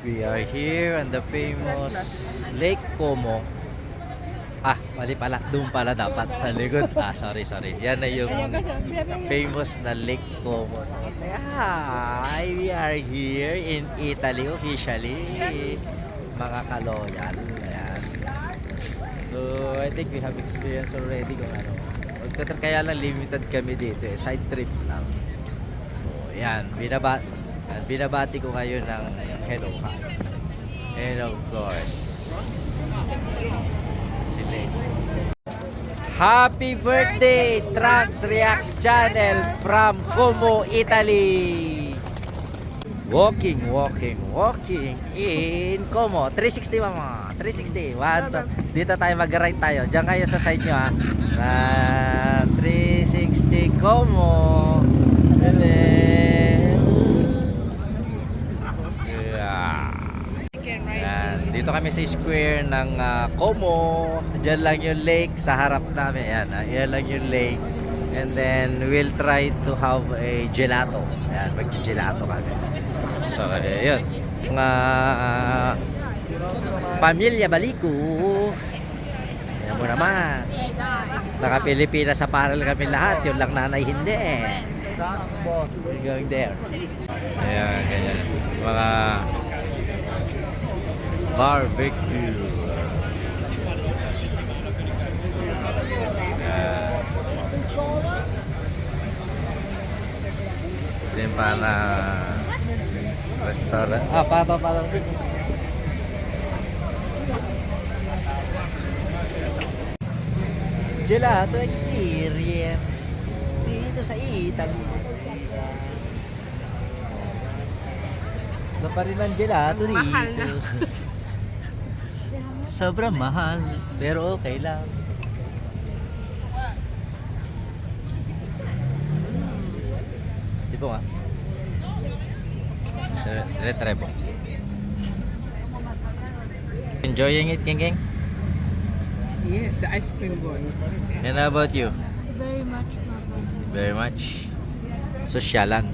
We are here on the famous Lake Como. Ah, mali pala. Doon pala dapat sa likod. Ah, sorry. Yan na yung famous na Lake Como. Hi, we are here in Italy officially. Mga kaloyal. Ayan. So, I think we have experience already kung ano. Kaya lang limited kami dito eh. Side trip lang. So, ayan. Binabati ko kayo ng hello ha. And of course, si Lake. Happy birthday, Trax Reacts Channel from Como, Italy. Walking in Como. 360 mama. 360. Dito tayo mag-ride tayo. Diyan kayo sa side nyo ha. 360 Como. And then, yan. Dito kami sa square ng Como. Diyan lang yung lake sa harap namin. Yan, yan lang yung lake. And then we'll try to have a gelato. Yan, mag-gelato kami. So, yun. Mga pamilya Baliku. Yan mo naman. Naka-Pilipinas sa paral kami lahat. Yun lang nanay hindi. We're going there. Ayan, ganyan. Mga barbecue. Din pa na restaurant. Ah, pato. Gelato experience dito sa Italy. Iba pa rin ang gelato dito. Mahal na. Sobrang mahal, pero okay lang. Sipo nga. Trebo. Enjoying it, King? Yes, the ice cream boy. And how about you? Very much, Papa. Very much. Sosyalan.